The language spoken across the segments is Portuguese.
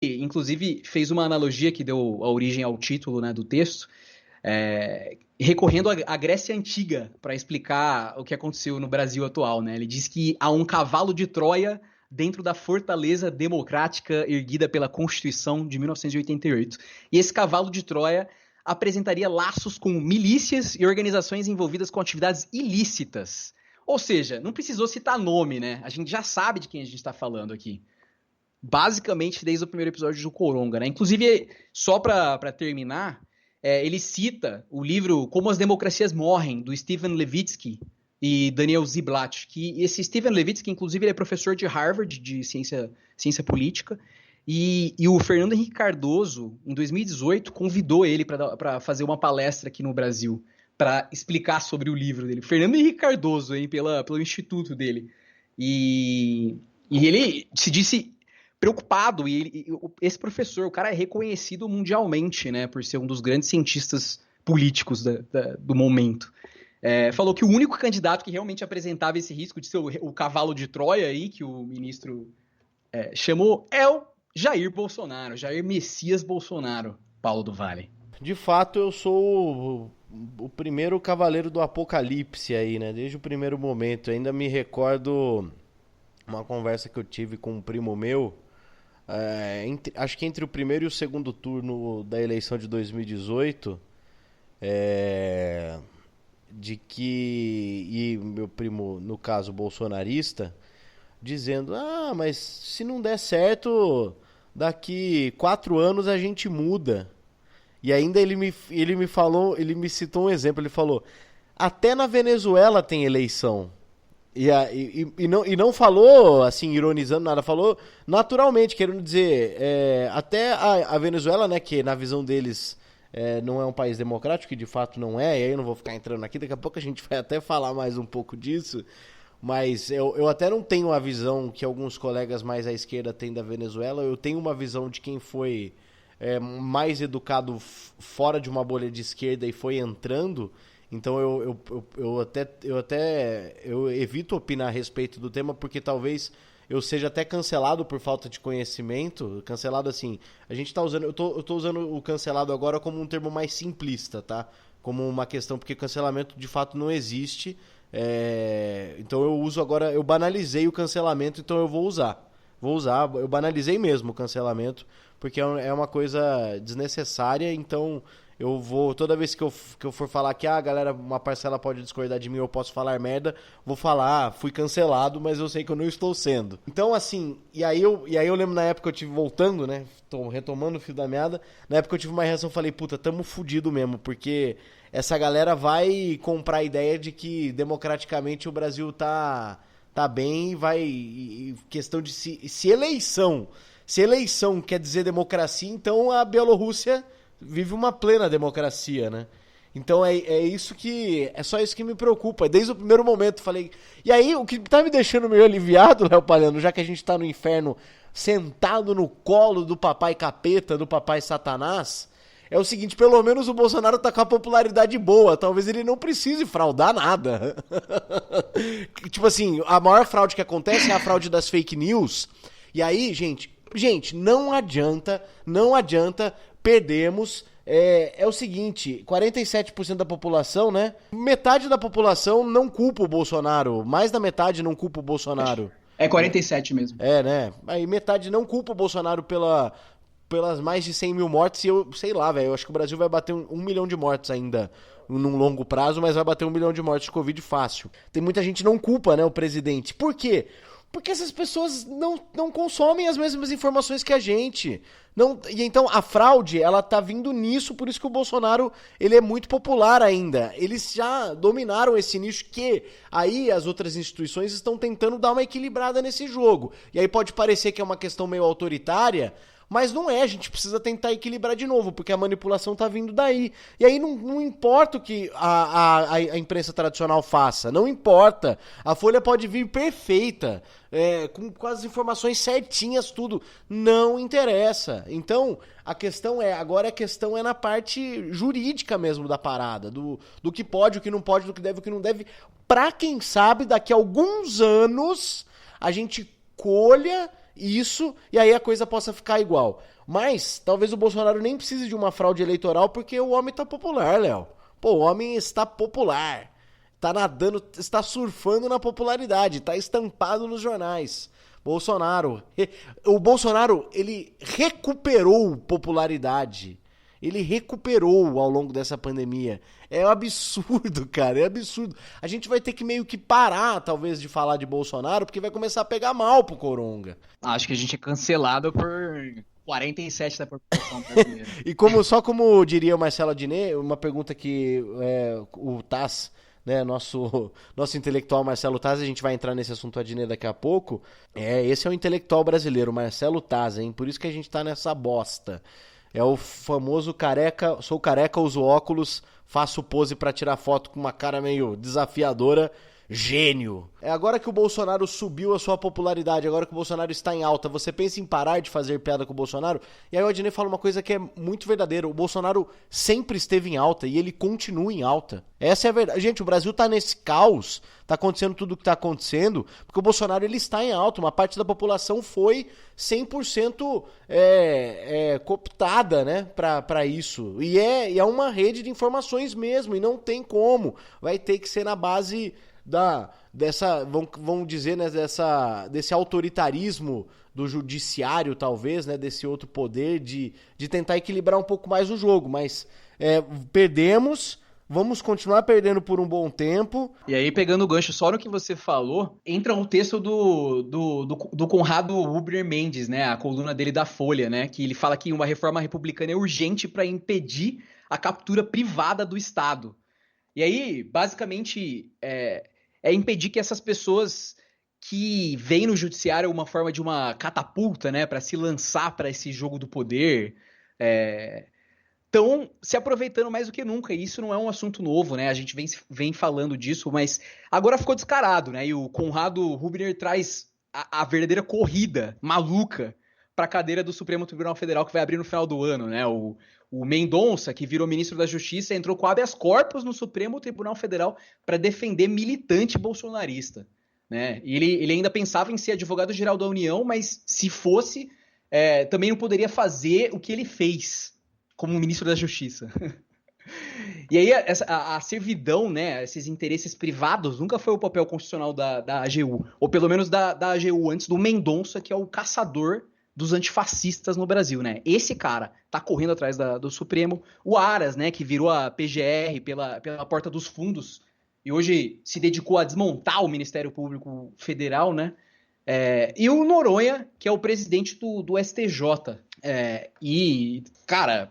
inclusive, fez uma analogia que deu a origem ao título, né, do texto, recorrendo à Grécia Antiga para explicar o que aconteceu no Brasil atual, né? Ele diz que há um cavalo de Troia dentro da fortaleza democrática erguida pela Constituição de 1988. E esse cavalo de Troia apresentaria laços com milícias e organizações envolvidas com atividades ilícitas. Ou seja, não precisou citar nome, né? A gente já sabe de quem a gente está falando aqui. Basicamente, desde o primeiro episódio do Coronga, né? Inclusive, só para terminar, ele cita o livro Como as Democracias Morrem, do Steven Levitsky e Daniel Ziblatt, que esse Steven Levitsky, inclusive, ele é professor de Harvard, de ciência política, e o Fernando Henrique Cardoso, em 2018, convidou ele para fazer uma palestra aqui no Brasil, para explicar sobre o livro dele. Fernando Henrique Cardoso, hein, pelo instituto dele. E ele se disse preocupado, esse professor, o cara é reconhecido mundialmente, né, por ser um dos grandes cientistas políticos do momento. Falou que o único candidato que realmente apresentava esse risco de ser o cavalo de Troia aí, que o ministro chamou, é o Jair Bolsonaro, Jair Messias Bolsonaro, Paulo do Vale. De fato, eu sou o primeiro cavaleiro do apocalipse aí, né, desde o primeiro momento. Ainda me recordo uma conversa que eu tive com um primo meu, acho que entre o primeiro e o segundo turno da eleição de 2018, de que, e meu primo, no caso, bolsonarista, dizendo, mas se não der certo, daqui 4 anos a gente muda. E ainda ele me falou, ele me citou um exemplo, ele falou, até na Venezuela tem eleição. E não falou, assim, ironizando nada, falou naturalmente, querendo dizer, até a Venezuela, né, que na visão deles não é um país democrático, que de fato não é, e aí eu não vou ficar entrando aqui, daqui a pouco a gente vai até falar mais um pouco disso, mas eu até não tenho a visão que alguns colegas mais à esquerda têm da Venezuela, eu tenho uma visão de quem foi mais educado fora de uma bolha de esquerda e foi entrando. Então eu evito opinar a respeito do tema porque talvez eu seja até cancelado por falta de conhecimento. Cancelado assim, a gente tá usando, eu tô usando o cancelado agora como um termo mais simplista, tá? Como uma questão, porque cancelamento de fato não existe. Então eu uso agora, eu banalizei o cancelamento, então eu vou usar, eu banalizei mesmo o cancelamento, porque é uma coisa desnecessária, então eu vou, toda vez que eu for falar que galera, uma parcela pode discordar de mim, eu posso falar merda, vou falar, fui cancelado, mas eu sei que eu não estou sendo. Então, assim, e aí eu lembro na época que eu tive, voltando, né, tô retomando o fio da meada, na época eu tive uma reação, falei, puta, tamo fudido mesmo, porque essa galera vai comprar a ideia de que democraticamente o Brasil tá bem e questão de se eleição quer dizer democracia, então a Bielorrússia vive uma plena democracia, né? Então é só isso que me preocupa. Desde o primeiro momento falei. E aí, o que tá me deixando meio aliviado, Léo Palhano, já que a gente tá no inferno sentado no colo do papai capeta, do papai Satanás, é o seguinte, pelo menos o Bolsonaro tá com a popularidade boa, talvez ele não precise fraudar nada. Tipo assim, a maior fraude que acontece é a fraude das fake news. E aí, gente, não adianta, perdemos. É o seguinte, 47% da população, né? Metade da população não culpa o Bolsonaro, mais da metade não culpa o Bolsonaro. É 47 mesmo. Né? Aí metade não culpa o Bolsonaro pelas mais de 100 mil mortes, e eu sei lá, velho, eu acho que o Brasil vai bater 1 milhão de mortes ainda num longo prazo, mas vai bater 1 milhão de mortes de Covid fácil. Tem muita gente que não culpa, né, o presidente. Por quê? Porque essas pessoas não consomem as mesmas informações que a gente. E então a fraude, ela tá vindo nisso, por isso que o Bolsonaro, ele é muito popular ainda. Eles já dominaram esse nicho que aí as outras instituições estão tentando dar uma equilibrada nesse jogo. E aí pode parecer que é uma questão meio autoritária, mas não é, a gente precisa tentar equilibrar de novo, porque a manipulação tá vindo daí. E aí não importa o que a imprensa tradicional faça, não importa. A Folha pode vir perfeita, com as informações certinhas, tudo. Não interessa. Então, agora a questão é na parte jurídica mesmo da parada, do que pode, o que não pode, do que deve, o que não deve, pra quem sabe, daqui a alguns anos, a gente colha isso, e aí a coisa possa ficar igual. Mas talvez o Bolsonaro nem precise de uma fraude eleitoral, porque o homem tá popular, Léo. Pô, o homem está popular. Tá nadando, está surfando na popularidade, tá estampado nos jornais. Bolsonaro. O Bolsonaro, ele recuperou popularidade. Ele recuperou ao longo dessa pandemia. É um absurdo, cara, é absurdo. A gente vai ter que meio que parar, talvez, de falar de Bolsonaro, porque vai começar a pegar mal pro Coronga. Acho que a gente é cancelado por 47% da população brasileira. E só como diria o Marcelo Adnet, uma pergunta que o Taz, né, nosso intelectual Marcelo Taz, a gente vai entrar nesse assunto Adnet daqui a pouco. Esse é o intelectual brasileiro, Marcelo Taz, hein? Por isso que a gente tá nessa bosta. É o famoso careca, sou careca, uso óculos, faço pose pra tirar foto com uma cara meio desafiadora. Gênio. É agora que o Bolsonaro subiu a sua popularidade, agora que o Bolsonaro está em alta, você pensa em parar de fazer piada com o Bolsonaro? E aí o Adnet fala uma coisa que é muito verdadeira. O Bolsonaro sempre esteve em alta e ele continua em alta. Essa é a verdade. Gente, o Brasil tá nesse caos, tá acontecendo tudo o que tá acontecendo, porque o Bolsonaro ele está em alta. Uma parte da população foi 100% cooptada, né, pra isso. E é uma rede de informações mesmo, e não tem como. Vai ter que ser na base vamos dizer, né, desse autoritarismo do judiciário, talvez, né, desse outro poder de tentar equilibrar um pouco mais o jogo, mas perdemos, vamos continuar perdendo por um bom tempo. E aí, pegando o gancho só no que você falou, entra um texto do Conrado Rubner Mendes, né, a coluna dele da Folha, né, que ele fala que uma reforma republicana é urgente para impedir a captura privada do Estado. E aí, basicamente, é impedir que essas pessoas que veem no judiciário uma forma de uma catapulta, né, para se lançar para esse jogo do poder, estão se aproveitando mais do que nunca. E isso não é um assunto novo, né? A gente vem falando disso, mas agora ficou descarado, né? E o Conrado Rubner traz a verdadeira corrida maluca para a cadeira do Supremo Tribunal Federal que vai abrir no final do ano, né? O Mendonça, que virou ministro da Justiça, entrou com habeas corpus no Supremo Tribunal Federal para defender militante bolsonarista, né? E ele ainda pensava em ser advogado-geral da União, mas se fosse, também não poderia fazer o que ele fez como ministro da Justiça. E aí a servidão, né, esses interesses privados, nunca foi o papel constitucional da AGU, ou pelo menos da AGU antes do Mendonça, que é o caçador dos antifascistas no Brasil, né? Esse cara tá correndo atrás do Supremo. O Aras, né, que virou a PGR pela porta dos fundos e hoje se dedicou a desmontar o Ministério Público Federal, né? E o Noronha, que é o presidente do STJ. E, cara,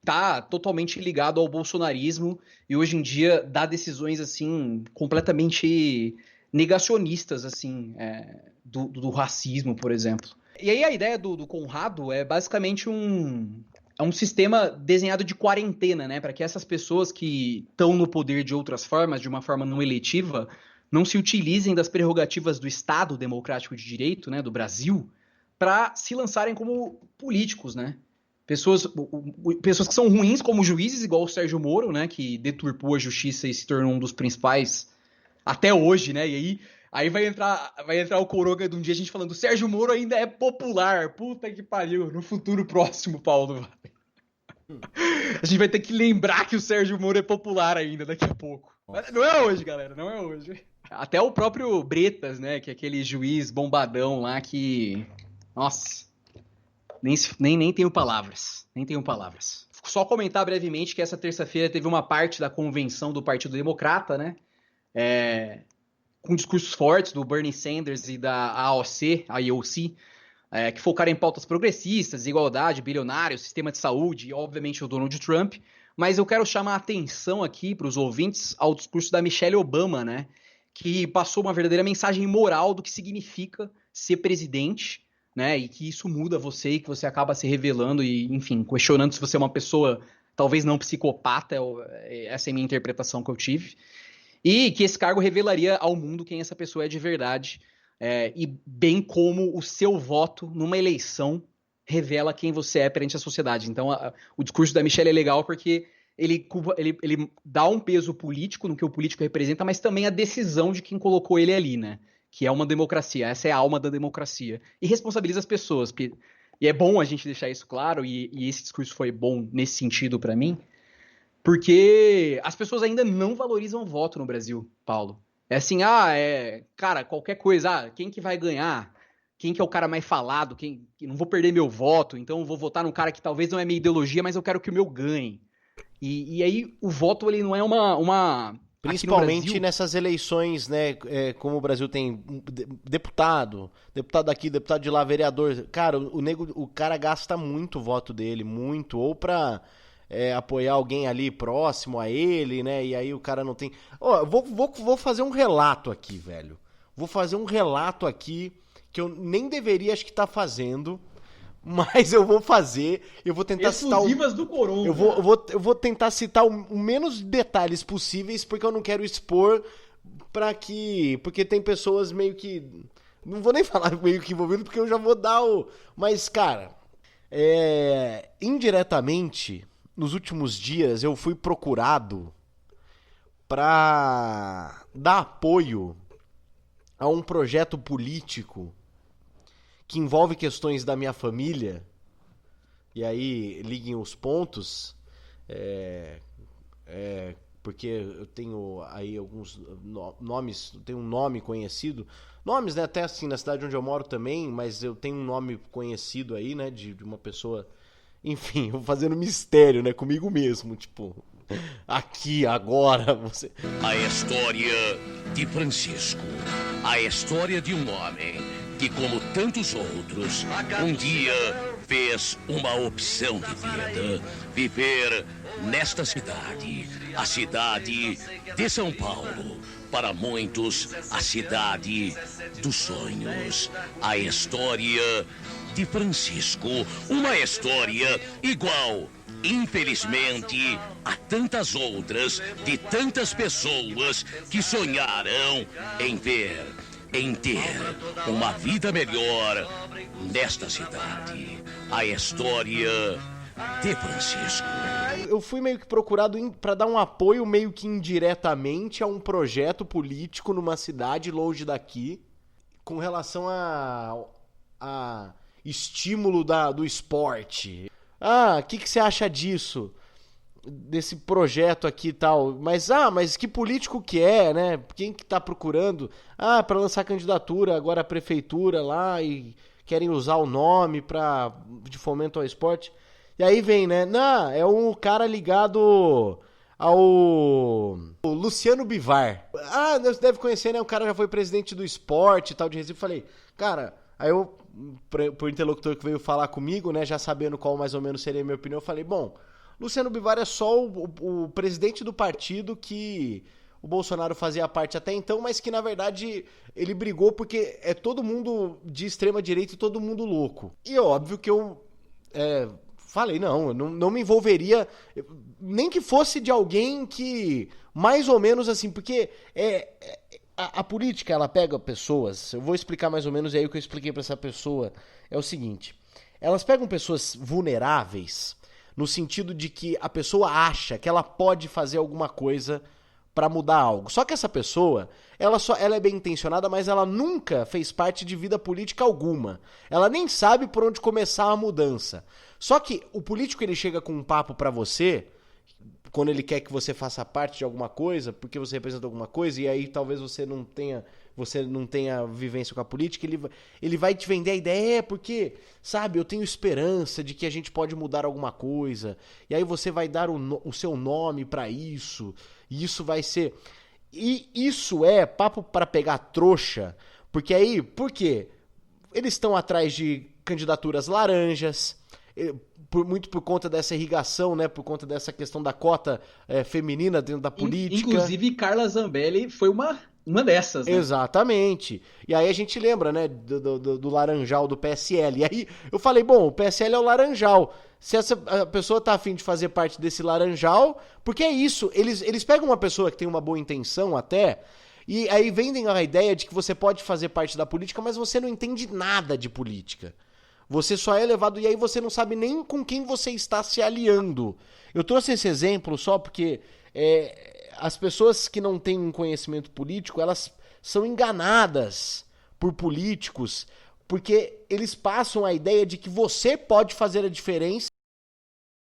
tá totalmente ligado ao bolsonarismo e hoje em dia dá decisões, assim, completamente negacionistas, assim, do racismo, por exemplo. E aí a ideia do Conrado é basicamente um sistema desenhado de quarentena, né? Para que essas pessoas que estão no poder de outras formas, de uma forma não eletiva, não se utilizem das prerrogativas do Estado Democrático de Direito, né, do Brasil, para se lançarem como políticos, né? Pessoas que são ruins como juízes, igual o Sérgio Moro, né? Que deturpou a justiça e se tornou um dos principais até hoje, né? E aí vai entrar o Coronga de um dia a gente falando, o Sérgio Moro ainda é popular. Puta que pariu, no futuro próximo, Paulo. A gente vai ter que lembrar que o Sérgio Moro é popular ainda daqui a pouco. Nossa. Não é hoje, galera, não é hoje. Até o próprio Bretas, né, que é aquele juiz bombadão lá que... Nossa, nem tenho palavras, Só comentar brevemente que essa terça-feira teve uma parte da convenção do Partido Democrata, né, com discursos fortes do Bernie Sanders e da AOC, que focaram em pautas progressistas, igualdade, bilionários, sistema de saúde e, obviamente, o Donald Trump. Mas eu quero chamar a atenção aqui para os ouvintes ao discurso da Michelle Obama, né, que passou uma verdadeira mensagem moral do que significa ser presidente, né, e que isso muda você e que você acaba se revelando e, enfim, questionando se você é uma pessoa talvez não psicopata, essa é a minha interpretação que eu tive. E que esse cargo revelaria ao mundo quem essa pessoa é de verdade, e bem como o seu voto numa eleição revela quem você é perante a sociedade. Então, o discurso da Michelle é legal porque ele dá um peso político no que o político representa, mas também a decisão de quem colocou ele ali, né? que é uma democracia, essa é a alma da democracia, e responsabiliza as pessoas. E é bom a gente deixar isso claro, e esse discurso foi bom nesse sentido para mim, porque as pessoas ainda não valorizam o voto no Brasil, Paulo. É assim, cara, qualquer coisa, quem que vai ganhar? Quem que é o cara mais falado? Não vou perder meu voto, então vou votar num cara que talvez não é minha ideologia, mas eu quero que o meu ganhe. E aí o voto ele não é uma Principalmente Brasil, nessas eleições, né? Como o Brasil tem deputado daqui, deputado de lá, vereador. Cara, o cara gasta muito o voto dele, muito, ou pra apoiar alguém ali próximo a ele, né? E aí o cara não tem. Ó, vou fazer um relato aqui, velho. Vou fazer um relato aqui que eu nem deveria, acho que tá fazendo. Mas eu vou fazer, eu vou tentar exclusivas do Coronga. Eu vou tentar citar o menos detalhes possíveis, porque eu não quero expor porque tem pessoas meio que... Não vou nem falar meio que envolvido, porque eu já vou dar o... Mas, cara, indiretamente, nos últimos dias, eu fui procurado pra dar apoio a um projeto político que envolve questões da minha família, e aí liguem os pontos, porque eu tenho aí alguns nomes, tenho um nome conhecido, nomes, né, até assim, na cidade onde eu moro também, mas eu tenho um nome conhecido aí, né, de uma pessoa, enfim, eu vou fazendo mistério, né, comigo mesmo, tipo, aqui, agora, você... A história de Francisco, a história de um homem que, como tantos outros, um dia fez uma opção de vida: viver nesta cidade, a cidade de São Paulo. Para muitos, a cidade dos sonhos. A história de Francisco, uma história igual, infelizmente, a tantas outras, de tantas pessoas que sonharam em ter uma vida melhor nesta cidade. A história de Francisco. Eu fui meio que procurado para dar um apoio meio que indiretamente a um projeto político numa cidade longe daqui, com relação a estímulo do esporte. O que você acha disso? Desse projeto aqui e tal, mas que político que é, né? Quem que tá procurando? Para lançar candidatura agora à prefeitura lá e querem usar o nome de fomento ao esporte. E aí vem, né? Não, é um cara ligado ao Luciano Bivar. Você deve conhecer, né? O cara já foi presidente do esporte e tal, de Recife. Falei, cara, aí eu, por interlocutor que veio falar comigo, né? Já sabendo qual mais ou menos seria a minha opinião, eu falei, bom, Luciano Bivar é só o presidente do partido que o Bolsonaro fazia parte até então, mas que, na verdade, ele brigou porque é todo mundo de extrema direita e todo mundo louco. E é óbvio que eu falei, eu não me envolveria, nem que fosse de alguém que, mais ou menos assim, porque a política, ela pega pessoas, eu vou explicar mais ou menos, e aí o que eu expliquei pra essa pessoa é o seguinte, elas pegam pessoas vulneráveis, no sentido de que a pessoa acha que ela pode fazer alguma coisa pra mudar algo. Só que essa pessoa, ela é bem intencionada, mas ela nunca fez parte de vida política alguma. Ela nem sabe por onde começar a mudança. Só que o político, ele chega com um papo pra você, quando ele quer que você faça parte de alguma coisa, porque você representa alguma coisa, e aí talvez você não tenha vivência com a política, ele vai te vender a ideia, porque, sabe, eu tenho esperança de que a gente pode mudar alguma coisa, e aí você vai dar o seu nome pra isso, e isso vai ser... E isso é papo pra pegar trouxa, porque aí, por quê? Eles estão atrás de candidaturas laranjas, muito por conta dessa irrigação, né? Por conta dessa questão da cota feminina dentro da política. Inclusive, Carla Zambelli foi uma dessas, né? Exatamente. E aí a gente lembra, né, do laranjal do PSL. E aí eu falei, bom, o PSL é o laranjal. Se a pessoa tá afim de fazer parte desse laranjal, porque é isso, eles pegam uma pessoa que tem uma boa intenção até, e aí vendem a ideia de que você pode fazer parte da política, mas você não entende nada de política. Você só é levado, e aí você não sabe nem com quem você está se aliando. Eu trouxe esse exemplo só porque as pessoas que não têm um conhecimento político, elas são enganadas por políticos, porque eles passam a ideia de que você pode fazer a diferença